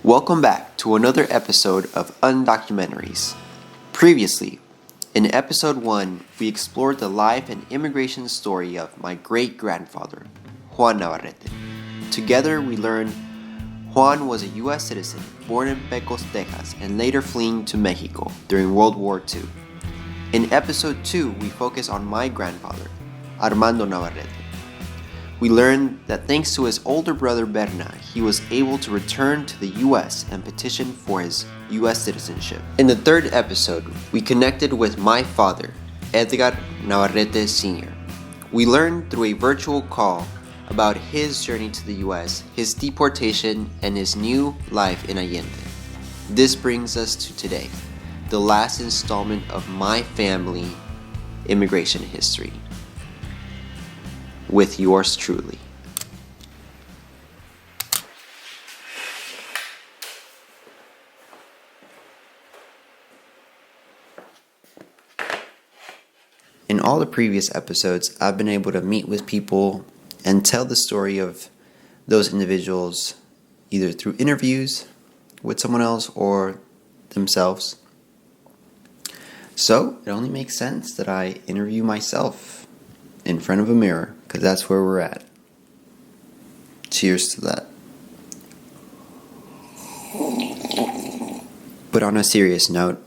Welcome back to another episode of Undocumentaries. Previously, in episode 1, we explored the life and immigration story of my great-grandfather, Juan Navarrete. Together, we learned Juan was a U.S. citizen born in Pecos, Texas, and later fleeing to Mexico during World War II. In episode 2, we focus on my grandfather, Armando Navarrete. We learned that thanks to his older brother Berna, he was able to return to the U.S. and petition for his U.S. citizenship. In the third episode, we connected with my father, Edgar Navarrete Sr. We learned through a virtual call about his journey to the U.S., his deportation, and his new life in Allende. This brings us to today, the last installment of my family immigration history. With yours truly. In all the previous episodes, I've been able to meet with people and tell the story of those individuals either through interviews with someone else or themselves. So it only makes sense that I interview myself in front of a mirror, because that's where we're at. Cheers to that. But on a serious note,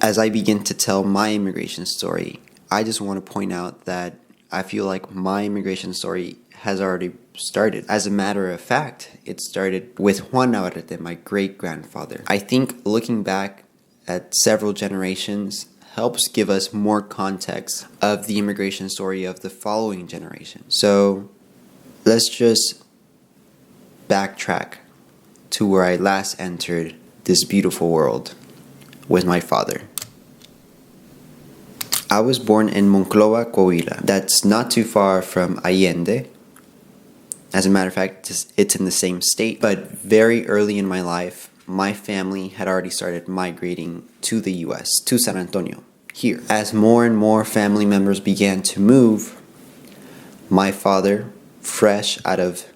as I begin to tell my immigration story, I just want to point out that I feel like my immigration story has already started. As a matter of fact, it started with Juan Navarrete, my great-grandfather. I think looking back at several generations helps give us more context of the immigration story of the following generation. So let's just backtrack to where I last entered this beautiful world with my father. I was born in Monclova, Coahuila. That's not too far from Allende. As a matter of fact, it's in the same state. But very early in my life, my family had already started migrating to the U.S., to San Antonio, here. As more and more family members began to move, my father, fresh out of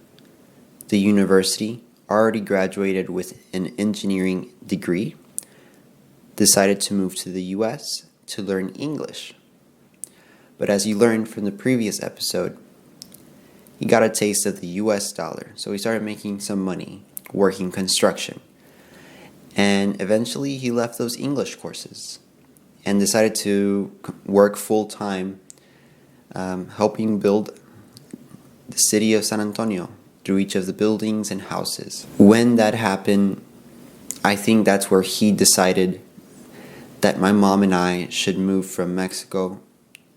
the university, already graduated with an engineering degree, decided to move to the U.S. to learn English. But as you learned from the previous episode, he got a taste of the U.S. dollar, so he started making some money working construction. And eventually he left those English courses and decided to work full-time helping build the city of San Antonio through each of the buildings and houses. When that happened, I think that's where he decided that my mom and I should move from Mexico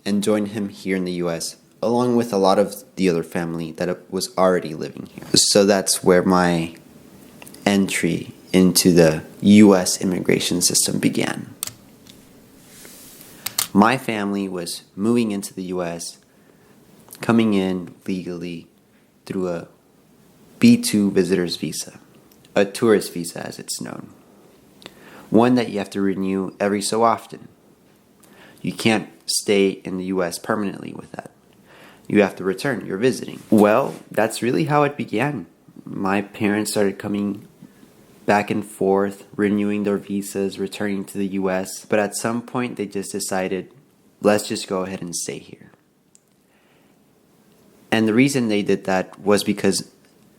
and join him here in the U.S., along with a lot of the other family that was already living here. So that's where my entry into the U.S. immigration system began. My family was moving into the U.S., coming in legally through a B2 visitor's visa, a tourist visa as it's known. One that you have to renew every so often. You can't stay in the U.S. permanently with that. You have to return, you're visiting. Well, that's really how it began. My parents started coming back and forth, renewing their visas, returning to the U.S. But at some point, they just decided, let's just go ahead and stay here. And the reason they did that was because,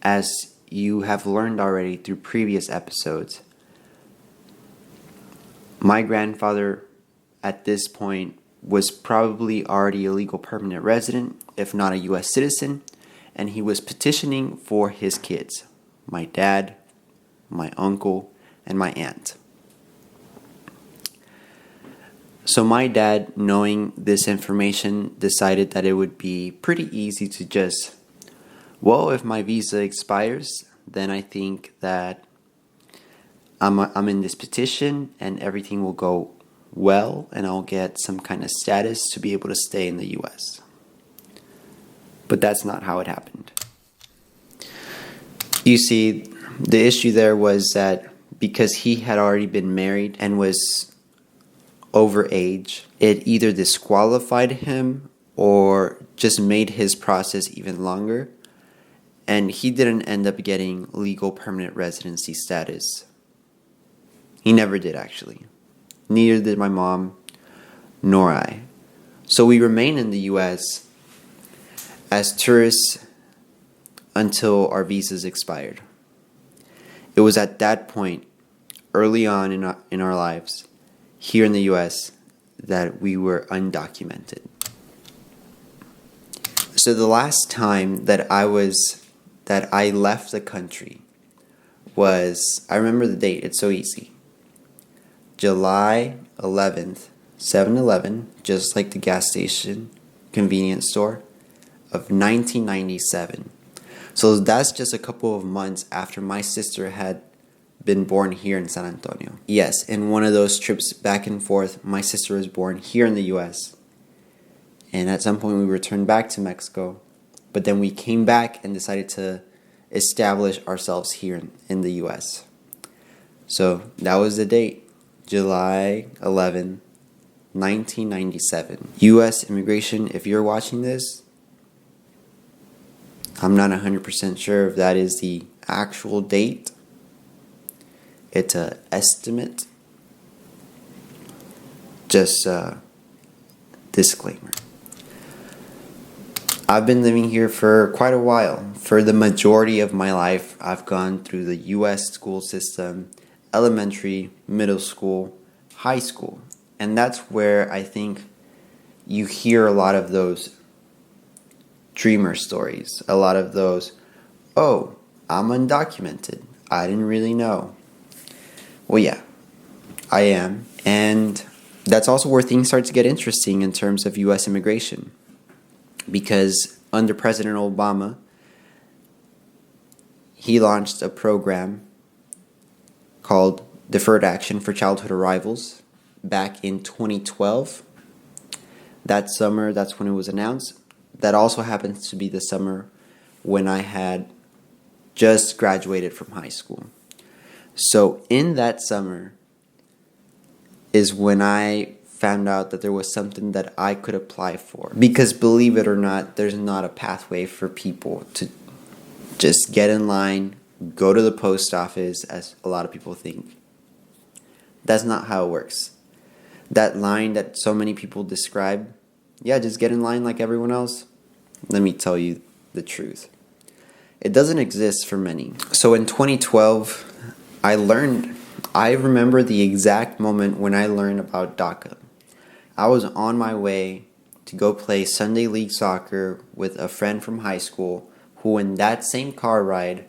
as you have learned already through previous episodes, my grandfather at this point was probably already a legal permanent resident, if not a U.S. citizen, and he was petitioning for his kids, my dad, my uncle, and my aunt. So my dad, knowing this information, decided that it would be pretty easy to just, well, if my visa expires, then I think that I'm in this petition and everything will go well and I'll get some kind of status to be able to stay in the U.S. But that's not how it happened. You see, the issue there was that because he had already been married and was over age, it either disqualified him or just made his process even longer. And he didn't end up getting legal permanent residency status. He never did, actually. Neither did my mom, nor I. So we remained in the US as tourists until our visas expired. It was at that point, early on in our lives, here in the US, that we were undocumented. So the last time that I left the country was, I remember the date, it's so easy. July 11th, 7-Eleven, just like the gas station, convenience store, of 1997. So that's just a couple of months after my sister had been born here in San Antonio. Yes, in one of those trips back and forth, my sister was born here in the US. And at some point we returned back to Mexico. But then we came back and decided to establish ourselves here in the US. So that was the date, July 11, 1997. US immigration, if you're watching this, I'm not 100% sure if that is the actual date. It's an estimate. Just a disclaimer. I've been living here for quite a while. For the majority of my life, I've gone through the US school system, elementary, middle school, high school. And that's where I think you hear a lot of those dreamer stories. A lot of those, oh, I'm undocumented. I didn't really know. Well, yeah, I am. And that's also where things start to get interesting in terms of US immigration. Because under President Obama, he launched a program called Deferred Action for Childhood Arrivals back in 2012. That summer, that's when it was announced. That also happens to be the summer when I had just graduated from high school. So in that summer is when I found out that there was something that I could apply for. Because believe it or not, there's not a pathway for people to just get in line, go to the post office, as a lot of people think. That's not how it works. That line that so many people describe, yeah, just get in line like everyone else. Let me tell you the truth. It doesn't exist for many. So in 2012, I remember the exact moment when I learned about DACA. I was on my way to go play Sunday League soccer with a friend from high school who, in that same car ride,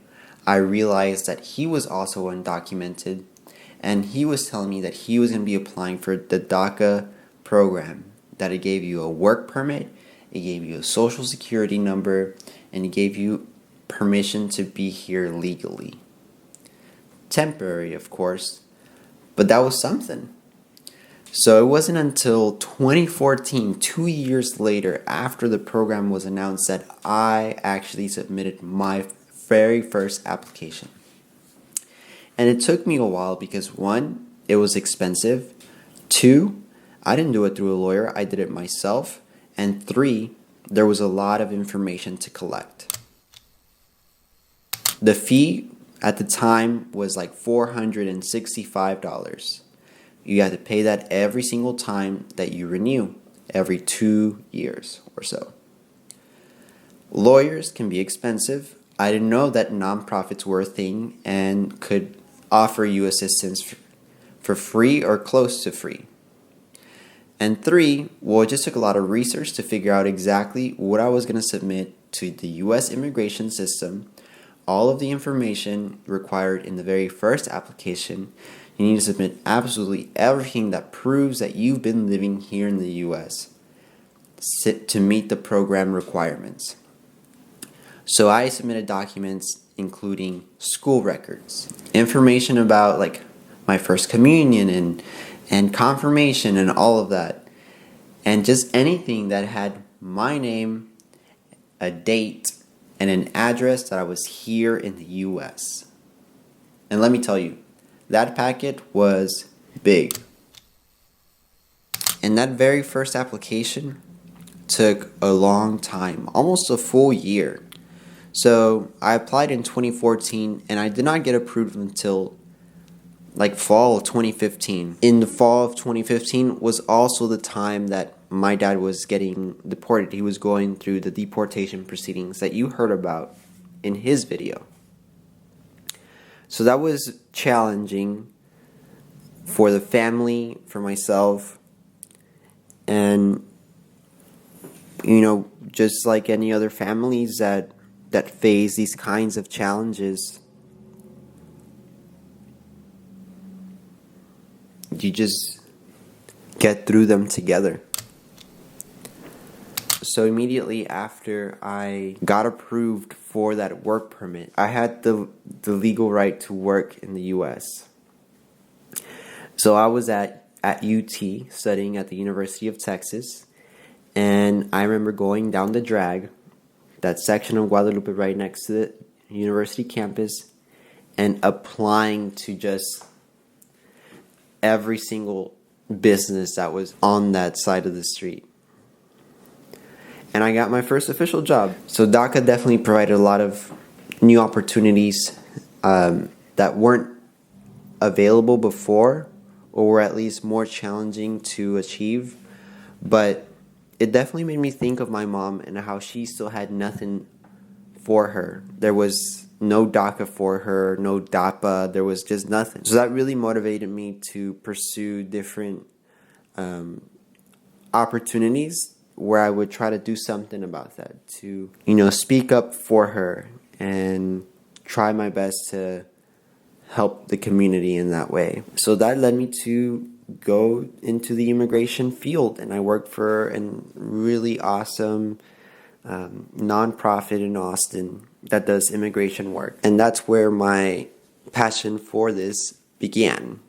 I realized that he was also undocumented, and he was telling me that he was going to be applying for the DACA program, that it gave you a work permit, it gave you a social security number, and it gave you permission to be here legally. Temporary, of course, but that was something. So it wasn't until 2014, 2 years later, after the program was announced, that I actually submitted my very first application. And it took me a while because 1, it was expensive. 2, I didn't do it through a lawyer, I did it myself. And 3, there was a lot of information to collect. The fee at the time was like $465. You have to pay that every single time that you renew, every 2 years or so. Lawyers can be expensive. I didn't know that nonprofits were a thing and could offer you assistance for free or close to free. And 3, well, it just took a lot of research to figure out exactly what I was going to submit to the U.S. immigration system, all of the information required in the very first application. You need to submit absolutely everything that proves that you've been living here in the U.S. to meet the program requirements. So I submitted documents including school records, information about like my first communion and confirmation and all of that, and just anything that had my name, a date, and an address that I was here in the U.S. And let me tell you, that packet was big. And that very first application took a long time, almost a full year. So I applied in 2014 and I did not get approved until like fall of 2015. In the fall of 2015 was also the time that my dad was getting deported. He was going through the deportation proceedings that you heard about in his video. So that was challenging for the family, for myself, and just like any other families that face these kinds of challenges, you just get through them together. So immediately after I got approved for that work permit, I had the legal right to work in the US. So I was at UT studying at the University of Texas, and I remember going down the drag, that section of Guadalupe right next to the university campus, and applying to just every single business that was on that side of the street. And I got my first official job. So DACA definitely provided a lot of new opportunities that weren't available before, or were at least more challenging to achieve. But it definitely made me think of my mom and how she still had nothing for her. There was no DACA for her, no DAPA, there was just nothing. So that really motivated me to pursue different opportunities where I would try to do something about that, to speak up for her and try my best to help the community in that way. So that led me to go into the immigration field, and I worked for a really awesome nonprofit in Austin that does immigration work. And that's where my passion for this began.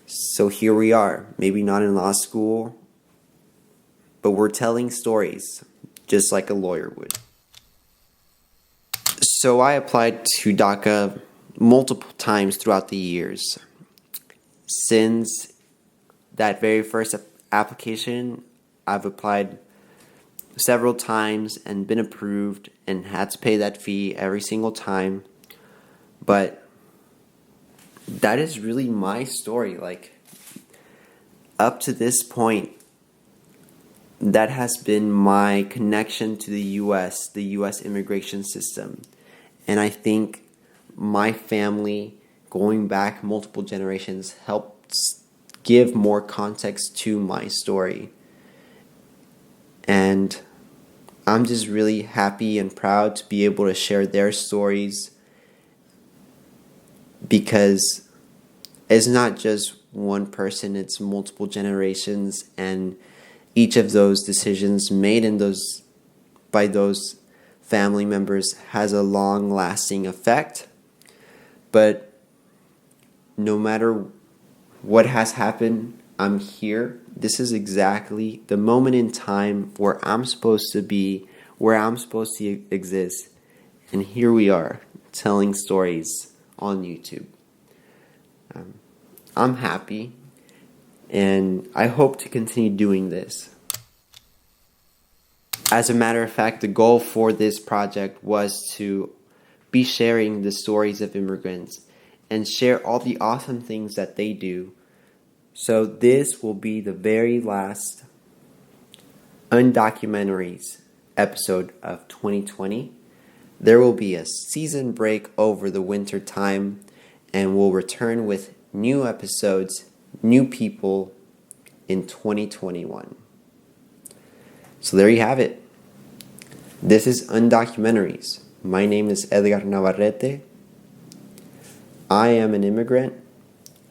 So here we are, maybe not in law school, but we're telling stories just like a lawyer would. So I applied to DACA multiple times throughout the years. Since that very first application, I've applied several times and been approved and had to pay that fee every single time. But that is really my story. Like, up to this point, that has been my connection to the U.S., the U.S. immigration system. And I think my family, going back multiple generations, helps give more context to my story. And I'm just really happy and proud to be able to share their stories, because it's not just one person, it's multiple generations, and each of those decisions made by those family members has a long-lasting effect. But no matter what has happened, I'm here. This is exactly the moment in time where I'm supposed to be, where I'm supposed to exist. And here we are, telling stories on YouTube. I'm happy, and I hope to continue doing this. As a matter of fact, the goal for this project was to be sharing the stories of immigrants and share all the awesome things that they do. So this will be the very last Undocumentaries episode of 2020. There will be a season break over the winter time, and we'll return with new episodes, new people in 2021. So there you have it. This is Undocumentaries. My name is Edgar Navarrete. I am an immigrant,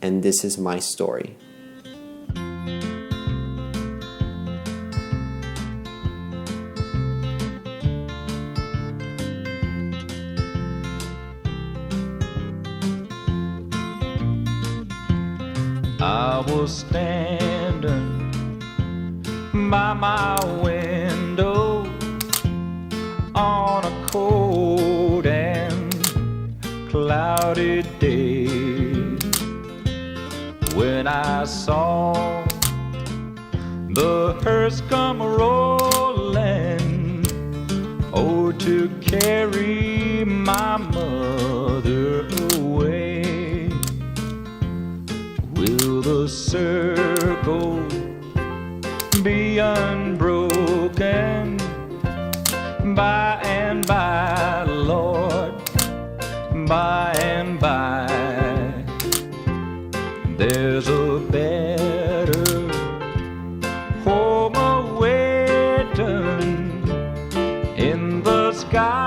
and this is my story. I was standing by my window on a cold and cloudy day when I saw the hearse come rolling or to carry my mother away? Will the circle be unbroken by and by, Lord, by and by? There's a better home awaiting in the sky.